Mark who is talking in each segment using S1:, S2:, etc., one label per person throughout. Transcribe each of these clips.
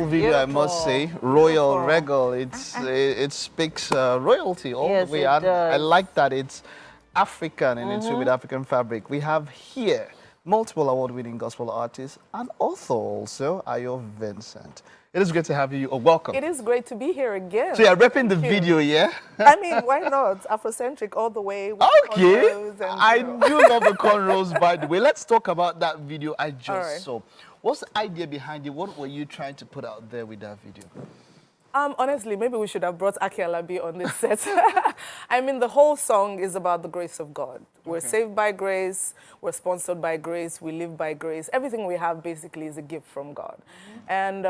S1: beautiful video, I must say. Royal, regal. It speaks royalty all the way. I like that it's African and it's with African fabric. We have here multiple award-winning gospel artists and author also, Ayo Vincent. It is great to have you. Oh, welcome.
S2: It is great to be here again.
S1: So you're repping the video, yeah?
S2: I mean, why not? Afrocentric all the way. With
S1: Okay.
S2: and,
S1: I do love the cornrows, by the way. Let's talk about that video I just saw. What's the idea behind it? What were you trying to put out there with that video?
S2: Honestly, maybe we should have brought Aki Alabi on this set. I mean, the whole song is about the grace of God. We're saved by grace, we're sponsored by grace, we live by grace. Everything we have basically is a gift from God. And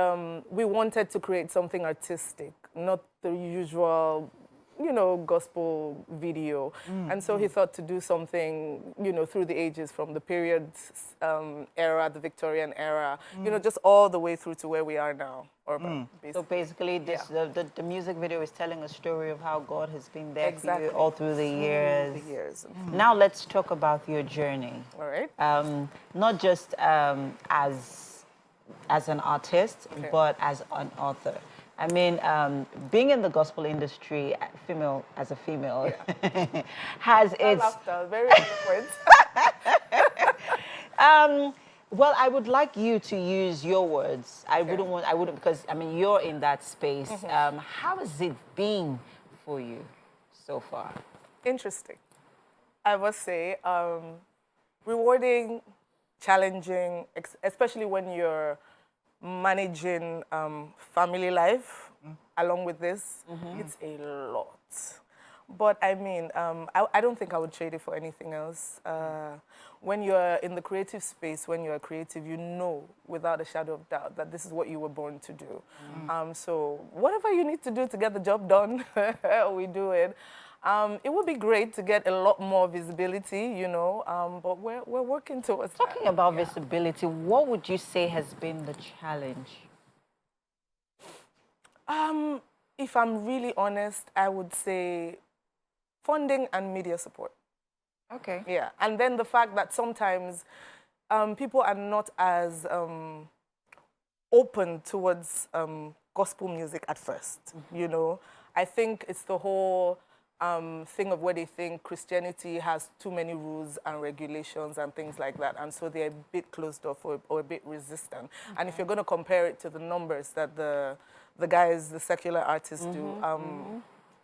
S2: we wanted to create something artistic, not the usual, you know, gospel video. And so he thought to do something, you know, through the ages, from the period era, the Victorian era, you know, just all the way through to where we are now.
S3: So basically, this, the music video is telling a story of how God has been there for you all through the years. Now let's talk about your journey.
S2: All right.
S3: Not just as an artist, but as an author. I mean, being in the gospel industry, as a female, has its...
S2: Very eloquent.
S3: Well, I would like you to use your words. I wouldn't, because, I mean, you're in that space. How has it been for you so far?
S2: Interesting. I must say, rewarding, challenging, especially when you're managing family life along with this. It's a lot. But I mean, I don't think I would trade it for anything else. When you're in the creative space, when you're creative, you know without a shadow of doubt that this is what you were born to do. So whatever you need to do to get the job done, we do it. It would be great to get a lot more visibility, you know, but we're working towards that.
S3: Talking about visibility, what would you say has been the challenge?
S2: If I'm really honest, I would say funding and media support.
S3: Okay.
S2: Yeah, and then the fact that sometimes people are not as open towards gospel music at first, you know. I think it's the whole thing of where they think Christianity has too many rules and regulations and things like that, and so they're a bit closed off or a bit resistant. And if you're going to compare it to the numbers that the guys, the secular artists do,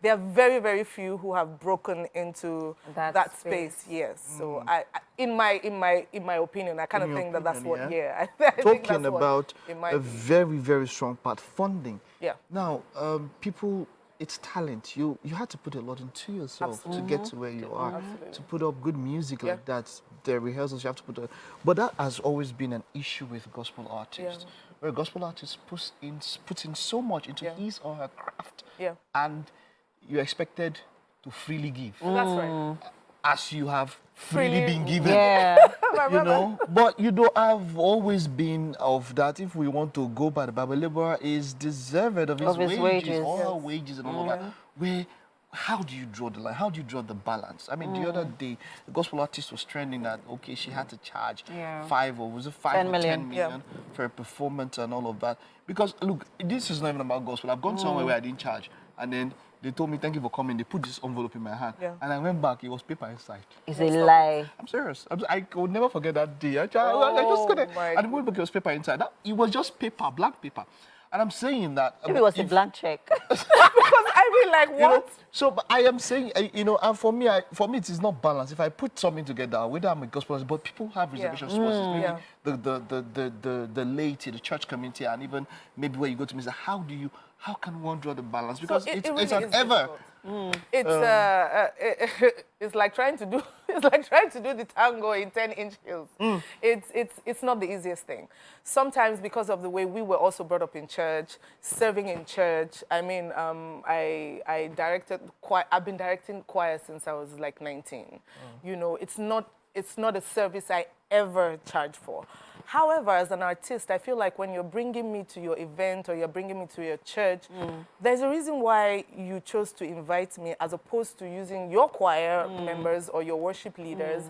S2: there are very, very few who have broken into that space. Yes. So in my opinion, I kind of think that that's what. I
S1: Talking about a very, very strong part, funding.
S2: Yeah.
S1: Now, people, it's talent. You had to put a lot into yourself to get to where you are. To put up good music like that, the rehearsals you have to put up. But that has always been an issue with gospel artists, where a gospel artist puts in so much into his or her craft, and you're expected to freely give.
S2: That's right.
S1: As you have freely been given. You know, but you know, I've always been of that. If we want to go by the Bible, laborer is deserved of his wages, all our wages and all of that. How do you draw the line? How do you draw the balance? I mean, the other day, the gospel artist was trending that, okay, she had to charge 5 or 10 million for a performance and all of that. Because, look, this is not even about gospel. I've gone somewhere where I didn't charge, and then they told me, thank you for coming. They put this envelope in my hand. And I went back, it was paper inside.
S3: It's a lie.
S1: I'm serious. I would never forget that day. I just couldn't. And the book was paper inside. It was just paper, blank paper. And I'm saying that...
S3: Maybe it was a blank check.
S2: Because I mean, like, what?
S1: You know, so but I am saying, you know, and for me, it is not balanced. If I put something together, whether I'm a gospel artist, but people have reservations towards it. Maybe the laity, the church community, and even maybe where you go to minister, how can one draw the balance? Because it's
S2: really
S1: an ever.
S2: It's like trying to do the tango in 10-inch heels. It's not the easiest thing. Sometimes because of the way we were also brought up in church, serving in church. I mean, I've been directing choir since I was like 19. You know, it's not a service I ever charge for. However, as an artist, I feel like when you're bringing me to your event or you're bringing me to your church, there's a reason why you chose to invite me as opposed to using your choir members or your worship leaders.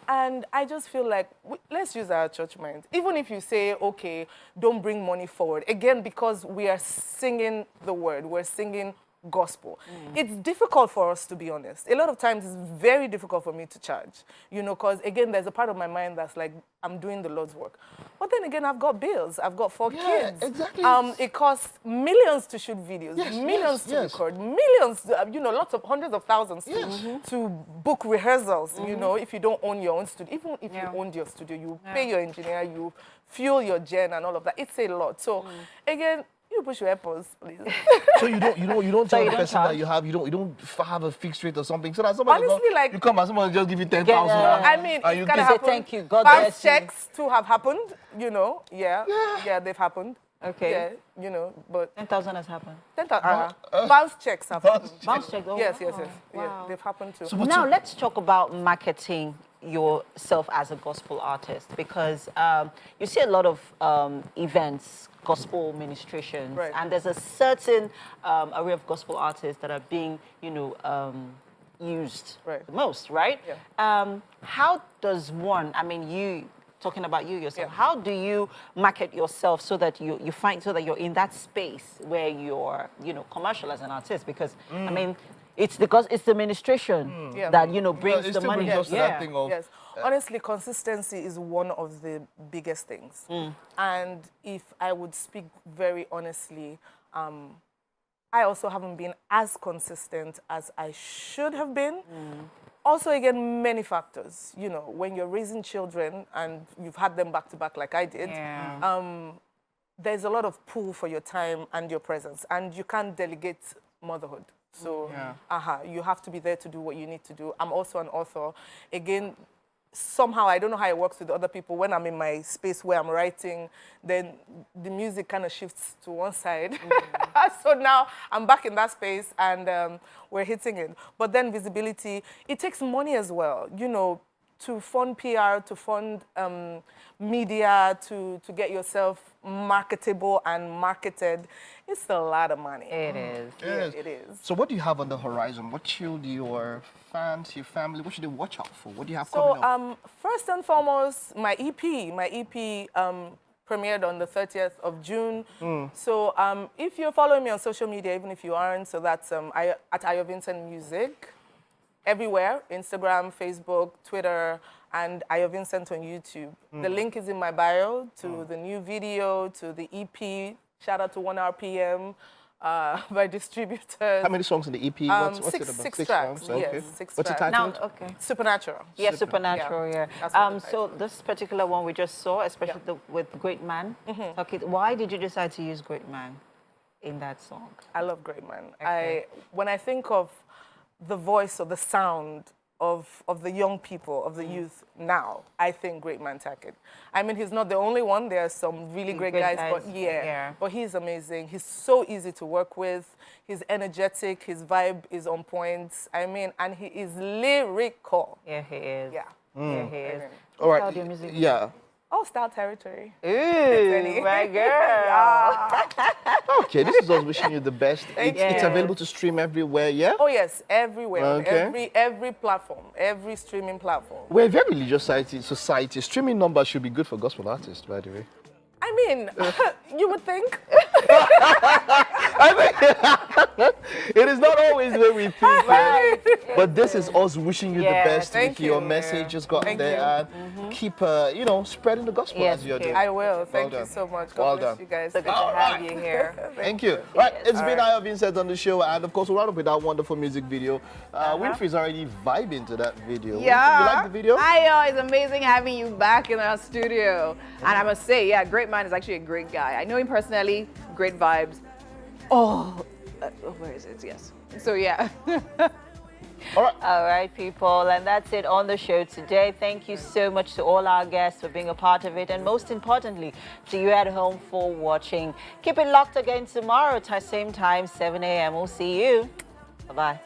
S2: And I just feel like, let's use our church mind. Even if you say, okay, don't bring money forward. Again, because we are singing the word, we're singing gospel. It's difficult for us, to be honest. A lot of times it's very difficult for me to charge, you know, because again, there's a part of my mind that's like, I'm doing the Lord's work. But then again, I've got bills. I've got 4 kids.
S1: Exactly.
S2: It costs millions to shoot videos, millions to record, millions, you know, lots of hundreds of thousands to book rehearsals, you know, if you don't own your own studio. Even if you owned your studio, you pay your engineer, you fuel your gen and all of that. It's a lot. So again, you push your AirPods, please.
S1: So you don't tell the person that you don't have a fixed rate or something. So that somebody
S2: Honestly, like,
S1: you come and someone just give you 10,000.
S2: I mean,
S1: and you
S2: it's kind of
S3: say
S2: happened.
S3: thank you, God
S2: Bounce
S3: bless you.
S2: checks to have happened, you know. Yeah, they've happened.
S3: Okay.
S2: Yeah, you know, but
S3: 10,000 has happened.
S2: 10,000 bounce checks have happened.
S3: Bounce check. Oh,
S2: Yes.
S3: wow.
S2: Yeah, they've happened too.
S1: So
S3: Now let's talk about marketing yourself as a gospel artist, because you see a lot of events, gospel ministrations, and there's a certain array of gospel artists that are being, you know, used the most, right?
S2: Yeah.
S3: How does one, I mean, you, talking about you yourself, how do you market yourself so that you find, so that you're in that space where you're, you know, commercial as an artist? Because, I mean, it's the ministration that, you know, brings the money.
S1: That thing of,
S2: Honestly, consistency is one of the biggest things. And if I would speak very honestly, I also haven't been as consistent as I should have been. Also, again, many factors. You know, when you're raising children and you've had them back to back like I did, there's a lot of pull for your time and your presence, and you can't delegate motherhood. So, you have to be there to do what you need to do. I'm also an author. Again, somehow, I don't know how it works with other people. When I'm in my space where I'm writing, then the music kind of shifts to one side. So now I'm back in that space and we're hitting it. But then visibility, it takes money as well, you know, to fund PR, to fund media, to get yourself marketable and marketed. It's a lot of money.
S3: It is.
S2: It is.
S1: So what do you have on the horizon? What should your fans, your family, what should they watch out for? What do you have coming up?
S2: First and foremost, my EP premiered on the 30th of June. So if you're following me on social media, even if you aren't, so that's at Ayo Vincent Music, everywhere, Instagram, Facebook, Twitter, and Ayo Vincent on YouTube. The link is in my bio to the new video, to the EP. Shout out to 1 RPM by distributors.
S1: How many songs in the EP? What's it about?
S2: 6 tracks.
S1: Songs? Okay.
S2: Yes, 6
S1: What's the
S2: tracks.
S1: title?
S3: Now, okay.
S2: Supernatural.
S3: Yeah, Supernatural, yeah.
S2: That's what the
S3: So this particular one we just saw, especially with Great Man. Okay, why did you decide to use Great Man in that song?
S2: I love Great Man.
S3: Okay.
S2: When I think of the voice or the sound of the young people, of the youth now, I think Great Man Tackett. I mean, he's not the only one. There are some really great guys, but but he's amazing. He's so easy to work with. He's energetic. His vibe is on point. I mean, and he is lyrical.
S3: Yeah, he is.
S2: Yeah.
S3: Yeah, he is.
S1: All right.
S3: How's your music?
S1: Yeah.
S2: Oh, Star Territory.
S3: Ooh, my girl.
S1: Okay, this is us wishing you the best. It's available to stream everywhere, yeah?
S2: Oh yes, everywhere,
S1: Okay.
S2: every platform, every streaming platform.
S1: We're a very religious society. Streaming numbers should be good for gospel artists, by the way.
S2: I mean, you would think.
S1: It is not always the way we think, right? But this is us wishing you the best
S2: thank
S1: with your
S2: you.
S1: message. Just go out
S2: Thank
S1: there and keep, you know, spreading the gospel
S3: Yes,
S1: as you're
S3: okay.
S1: doing.
S2: I will. Thank
S1: Well
S2: you
S1: done.
S2: so much.
S1: Well
S2: God bless
S1: done.
S2: you guys.
S3: So good to have you here.
S1: Thank you. Right, it's been Ayo Vincent on the show, and of course, we'll round up with that wonderful music video. Winfrey's already vibing to that video.
S4: Yeah.
S1: Winfrey, you like the video?
S4: Ayo, it's amazing having you back in our studio. And I must say, yeah, Great Man is actually a great guy. I know him personally, great vibes. Where is it? Yes. So, yeah.
S3: All right, people, and that's it on the show today. Thank you so much to all our guests for being a part of it, and most importantly, to you at home for watching. Keep it locked again tomorrow, same time, 7 a.m. We'll see you. Bye-bye.